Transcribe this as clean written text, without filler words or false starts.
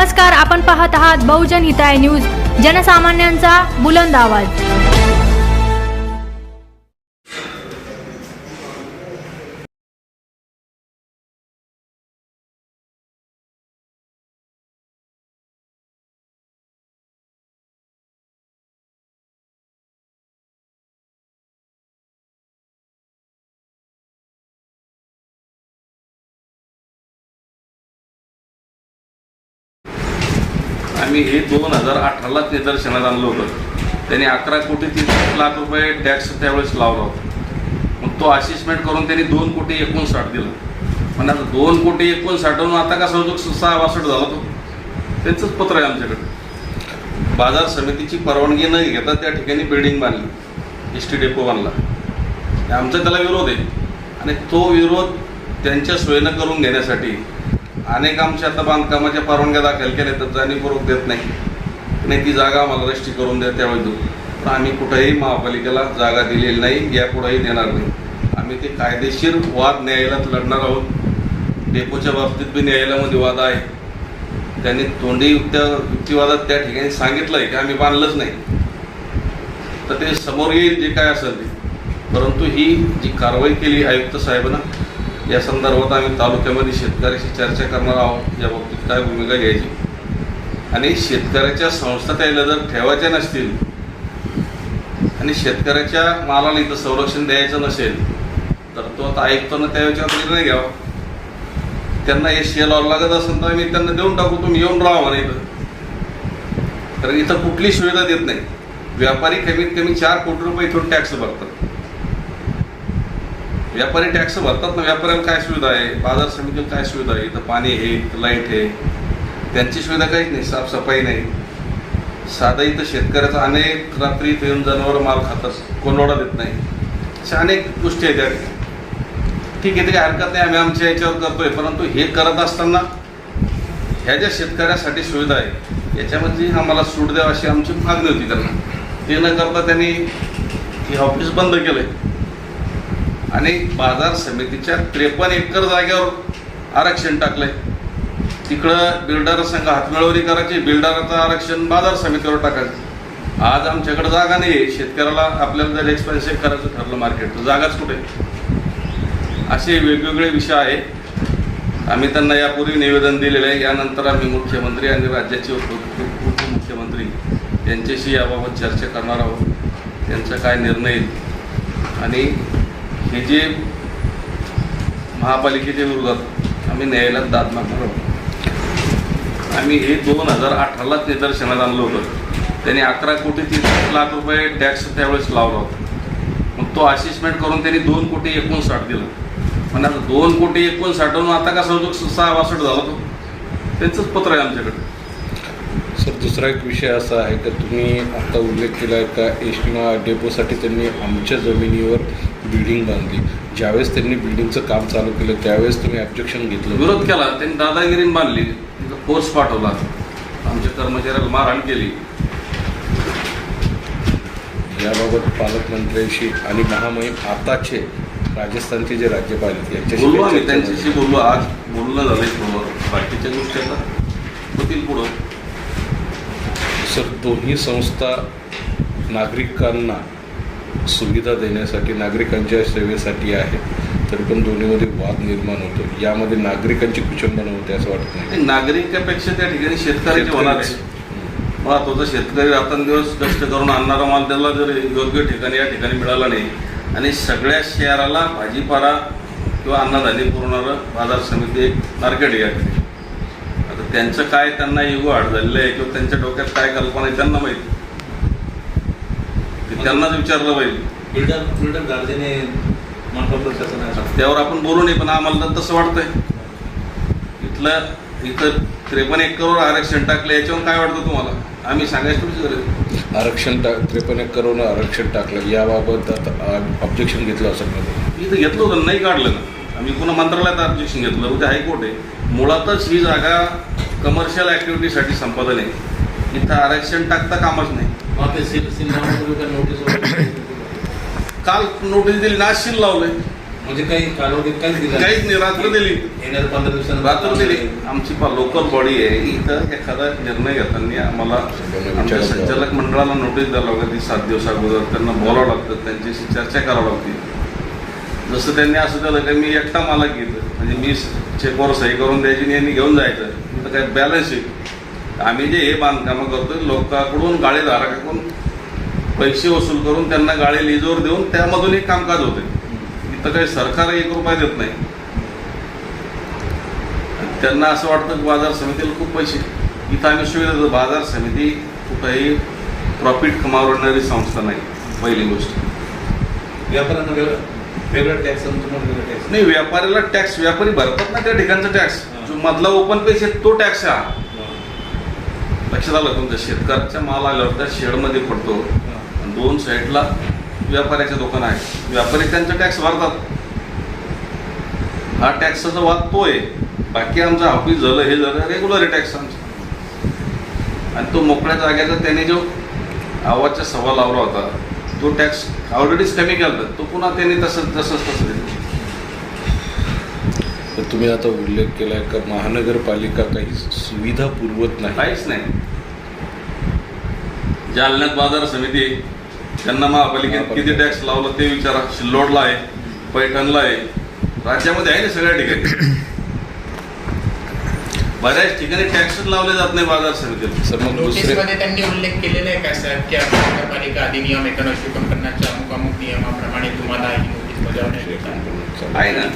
नमस्कार, आपण पाहत आहात बहुजन हिताय न्यूज, जनसामान्यांचा बुलंद आवाज। आम्ही हे 2018ला निदर्शनात आणलं होतं। त्यांनी 11 कोटी 30 लाख रुपये टॅक्स त्यावेळेस लावला होता। मग तो असेसमेंट करून त्यांनी 2 कोटी 59 दिलं। पण आता 2 कोटी 59 आता कसा होतो 66 झाला तो। त्यांचंच पत्र आहे आमच्याकडे। बाजार समितीची परवानगी न घेता त्या ठिकाणी बिल्डिंग बांधली, एस टी डेपो बांधला। आमचा त्याला विरोध आहे आणि तो विरोध त्यांच्या सोयीनं करून घेण्यासाठी अनेक आमच्या आता बांधकामाच्या परवानग्या दाखल केल्या तर जाणीवपूर्वक देत नाही ती जागा आम्हाला रजिस्ट्री करून द्या त्यावेळी देऊ। पण आम्ही कुठेही महापालिकेला जागा दिलेली नाही, यापुढेही देणार नाही। आम्ही ते कायदेशीर वाद न्यायालयात लढणार आहोत। डेपोच्या बाबतीत बी न्यायालयामध्ये वाद आहे। त्यांनी तोंडी युक्तिवादात त्या ठिकाणी सांगितलं आहे की आम्ही बांधलंच नाही, तर ते समोर येईल जे काय असेल ते। परंतु ही जी कारवाई केली आयुक्त साहेबांना, या संदर्भात आम्ही तालुक्यामध्ये शेतकऱ्याशी चर्चा करणार आहोत, या बाबतीत काय भूमिका घ्यायची। आणि शेतकऱ्याच्या संस्था त्याला जर ठेवायच्या नसतील आणि शेतकऱ्याच्या मालाला इथं संरक्षण द्यायचं नसेल तर तो आता आयुक्तांना त्या याच्यावर निर्णय घ्यावा। त्यांना हे शेल लागत असेल तर आम्ही त्यांना देऊन टाकू, तुम्ही येऊन राहा म्हणा इथं। कारण इथं कुठली सुविधा देत नाही। व्यापारी कमीत कमी 4 कोटी रुपये इथून टॅक्स भरतात। व्यापारी टॅक्स भरतात ना, व्यापाऱ्याला काय सुविधा आहे, बाजार समितीला काय सुविधा आहे, इथं पाणी आहे, इथं लाईट आहे, त्यांची सुविधा काहीच नाही, साफसफाई नाही। साधा इथं शेतकऱ्याचा अनेक रात्री इथं येऊन जनावर माल खातात, कोणवडा देत नाही, अशा अनेक गोष्टी आहेत त्या ठिकाणी। ठीक आहे, ते काही हरकत नाही, आम्ही आमच्या याच्यावर करतोय। परंतु हे करत असताना ह्या ज्या शेतकऱ्यासाठी सुविधा आहे याच्यामध्ये आम्हाला सूट द्यावा अशी आमची मागणी होती त्यांना। ते न करता त्यांनी हे ऑफिस बंद केलंय आणि बाजार समितीच्या 53 एकर जागेवर आरक्षण टाकलंय। तिकडं बिल्डर संघ हातमिळवणी करायची, बिल्डरचं आरक्षण बाजार समितीवर टाकायचं। आज आमच्याकडे जागा नाही आहे, शेतकऱ्याला आपल्याला जर एक्सपेन्सिव्ह करायचं ठरलं मार्केट तर जागाच कुठे। असे वेगवेगळे विषय आहेत। आम्ही त्यांना यापूर्वी निवेदन दिलेलं आहे। यानंतर आम्ही मुख्यमंत्री आणि राज्याचे उपमुख्यमंत्री यांच्याशी याबाबत चर्चा करणार आहोत, त्यांचा काय निर्णय येईल। आणि हे जे महापालिकेच्या विरोधात आम्ही न्यायालयात दाद मागणार आहोत। आम्ही हे 2018लाच निदर्शनात आणलं होतं। त्यांनी 11 कोटी 30 लाख रुपये टॅक्स त्यावेळेस लावला होता। मग तो असेसमेंट करून त्यांनी 2 कोटी 59 दिलं। पण आता 2 कोटी 59 आता कसा होतो 66 झाला तो। त्यांचंच पत्र आहे आमच्याकडे। सर, दुसरा एक विषय असा आहे की तुम्ही आता उल्लेख केला आहे का एसटीना डेपोसाठी त्यांनी आमच्या जमिनीवर बिल्डिंग बांधली। ज्यावेळेस त्यांनी बिल्डिंगचं काम चालू केलं त्यावेळेस तुम्ही ऑब्जेक्शन घेतलं, विरोध केला, त्यांनी दादागिरीने बांधली, तिथं फोर्स पाठवला, आमच्या कर्मचाऱ्याला मारहाण केली। याबाबत पालकमंत्र्यांशी आणि महामहिम आताचे राजस्थानचे जे राज्यपाल आहेत बोललो आम्ही, त्यांच्याशी बोललो, आज बोलणं झालंय फोनवर। बाकीच्या गोष्टी आता होतील पुढं। सर, दोन्ही संस्था नागरिकांना सुविधा देण्यासाठी, नागरिकांच्या सेवेसाठी आहेत, तरी पण दोन्हीमध्ये वाद निर्माण होतो। यामध्ये नागरिकांची कुचंबना होते असं वाटत नाही? नागरिकापेक्षा त्या ठिकाणी शेतकऱ्याचे होणार आहे। महत्वाचा शेतकरी रात्रंदिवस कष्ट करून आणणारा माल त्याला जर योग्य ठिकाणी या ठिकाणी मिळाला नाही आणि सगळ्या शहराला भाजीपाला किंवा अन्नधान्य पुरवणारं बाजार समिती एक मार्केट आहे या ठिकाणी। आता त्यांचं काय, त्यांना इगो हार्ट झालेलं आहे किंवा त्यांच्या डोक्यात काय कल्पना आहे त्यांना माहिती, त्यांनाच विचारलं पाहिजे। त्यावर आपण बोलू नये, पण आम्हाला तर तसं वाटतंय। इथं 53 एकरवर आरक्षण टाकलं, याच्यावर काय वाटतं तुम्हाला? आम्ही सांगायचं तुमची गरज। आरक्षण 53 एकरवर आरक्षण टाकलं, याबाबत आता ऑब्जेक्शन घेतलं असं इथं घेतलं होतं, नाही काढलं ना आम्ही, पुन्हा मंत्रालयात ऑब्जेक्शन घेतलं, उद्या हायकोर्ट आहे। मुळातच ही जागा कमर्शियल ॲक्टिव्हिटीसाठी संपादन आहे, इथं आरक्षण टाकता कामच नाही। काल नोटीस दिली, आज सील लावलंय। म्हणजे काही कालावधीत काहीच दिलं काहीच नाही, रात्र दिली, येणाऱ्या 15 दिवसांना रात्र दिली. आमची लोकल बॉडी आहे इथं, एखादा निर्णय घेताना आम्हाला आमच्या संचालक मंडळाला नोटीस द्यावं लागते 7 दिवस अगोदर, त्यांना बोलावं लागतं, त्यांच्याशी चर्चा करावं लागते. जसं त्यांनी असं केलं की मी एकटा मालक घेतलं, म्हणजे मी चेकवर सही करून द्यायची आणि यांनी घेऊन जायचं, तर काय बॅलन्स आहे. आम्ही जे हे बांधकामं करतोय लोकांकडून गाळेधारकाकडून पैसे वसूल करून त्यांना गाळे लिजवर देऊन त्यामधून एक कामकाज होते. इथं काही सरकार 1 रुपया देत नाही. त्यांना असं वाटतं की बाजार समितीला खूप पैसे, इथं आम्ही सुविधा देतो. बाजार समिती कुठंही प्रॉफिट कमावणारी संस्था नाही, पहिली गोष्ट. व्यापाऱ्यांना वेगळा टॅक्स तुम्हाला वेगळा टॅक्स नाही, व्यापाऱ्याला टॅक्स व्यापारी भरतात ना त्या ठिकाणचा टॅक्स, जो मधला ओपन पेज आहे तो टॅक्स आहे. लक्षात आलं तुमच्या? शेतकऱ्याचा माल आल्यावर त्या शेडमध्ये पडतो, 2 साईडला व्यापाऱ्याचे दुकान आहे, व्यापारी त्यांचा टॅक्स भरतात. हा टॅक्सचा वाद तो आहे. बाकी आमचं ऑफिस झालं, हे झालं, रेग्युलर आहे टॅक्स आमचा. आणि तो मोकळ्या जागेचा त्याने जो आवाजचा सव्वा लावला होता, तो टॅक्स ऑलरेडीच कमी केला, तो पुन्हा त्याने तसंच दिलं. तर तुम्ही आता उल्लेख केलाय का महानगरपालिका काही सुविधा पुरवत नाही? काहीच नाही. जालन्यात बाजार समिती आहे, त्यांना महापालिकेत किती टॅक्स लावला ते विचारा. सिल्लोडला आहे, पैठणला आहे, राज्यामध्ये आहे ना सगळ्या ठिकाणी. बऱ्याच ठिकाणी टॅक्सच लावले जात नाही बाजार समितीला. सर मग दुसरे नोटीसमध्ये त्यांनी उल्लेख केलेला आहे का साहेब की महानगरपालिका अधिनियम 1949 अमुक नियमाप्रमाणे तुम्हाला ही नोटीस बजावण्यात येत आहे? आहे ना.